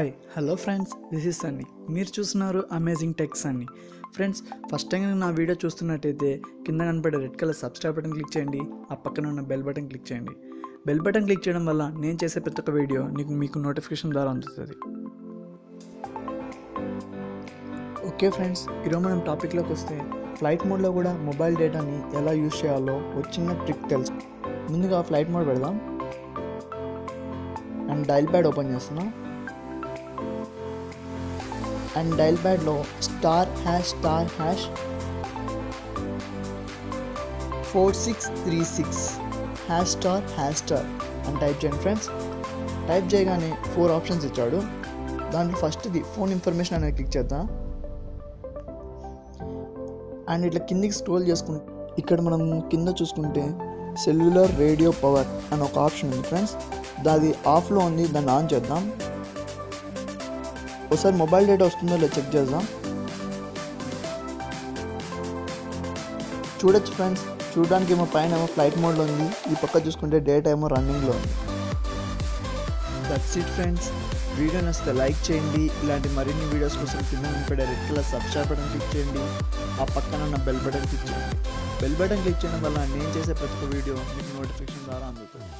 Hi hello friends, this is Sunny. మీరు చూస్తున్నారు amazing tech Sunny. Friends, first time నా video చూస్తున్నట్టయితే కింద కనపడే red colour subscribe button click చేయండి. ఆ పక్కన ఉన్న బెల్ బటన్ క్లిక్ చేయండి. బెల్ బటన్ క్లిక్ చేయడం వల్ల నేను చేసే ప్రతి ఒక్క వీడియో మీకు నోటిఫికేషన్ ద్వారా అందుతుంది. ఓకే ఫ్రెండ్స్, ఈరోజు మనం టాపిక్లోకి వస్తే ఫ్లైట్ మోడ్లో కూడా మొబైల్ డేటాని ఎలా యూజ్ చేయాలో ఒక చిన్న ట్రిక్ తెలుసు. ముందుగా ఫ్లైట్ మోడ్ పెడదాం అండ్ డైల్ ప్యాడ్ ఓపెన్ చేస్తున్నా. అండ్ డైల్ ప్యాడ్లో *#4636 #* అని టైప్ చేయండి ఫ్రెండ్స్. టైప్ చేయగానే 4 ఆప్షన్స్ ఇచ్చాడు. దాంట్లో ఫస్ట్ది ఫోన్ ఇన్ఫర్మేషన్ అనేది క్లిక్ చేద్దాం. అండ్ ఇట్లా కిందికి స్క్రోల్ చేసుకుంటే ఇక్కడ మనం కింద చూసుకుంటే సెల్యులర్ రేడియో పవర్ అని ఒక ఆప్షన్ ఉంది ఫ్రెండ్స్. దాది ఆఫ్లో ఉంది, దాన్ని ఆన్ చేద్దాం. ఒకసారి మొబైల్ డేటా వస్తుందో లేదో చెక్ చేద్దాం. చూడొచ్చు ఫ్రెండ్స్, చూడడానికి ఏమో పైన ఏమో ఫ్లైట్ మోడ్లో ఉంది, ఈ పక్క చూసుకుంటే డేటా ఏమో రన్నింగ్లో ఉంది. That's it friends. వీడియో నచ్చితే లైక్ చేయండి. ఇలాంటి మరిన్ని వీడియోస్ కోసం కింద నింపడే red colour subscribe button click చేయండి. ఆ పక్కన ఉన్న బెల్ బటన్ క్లిక్ చేయండి. బెల్ బటన్ క్లిక్ చేయడం వల్ల నేను చేసే ప్రతి ఒక్క వీడియో మీకు నోటిఫికేషన్ ద్వారా అందుతుంది.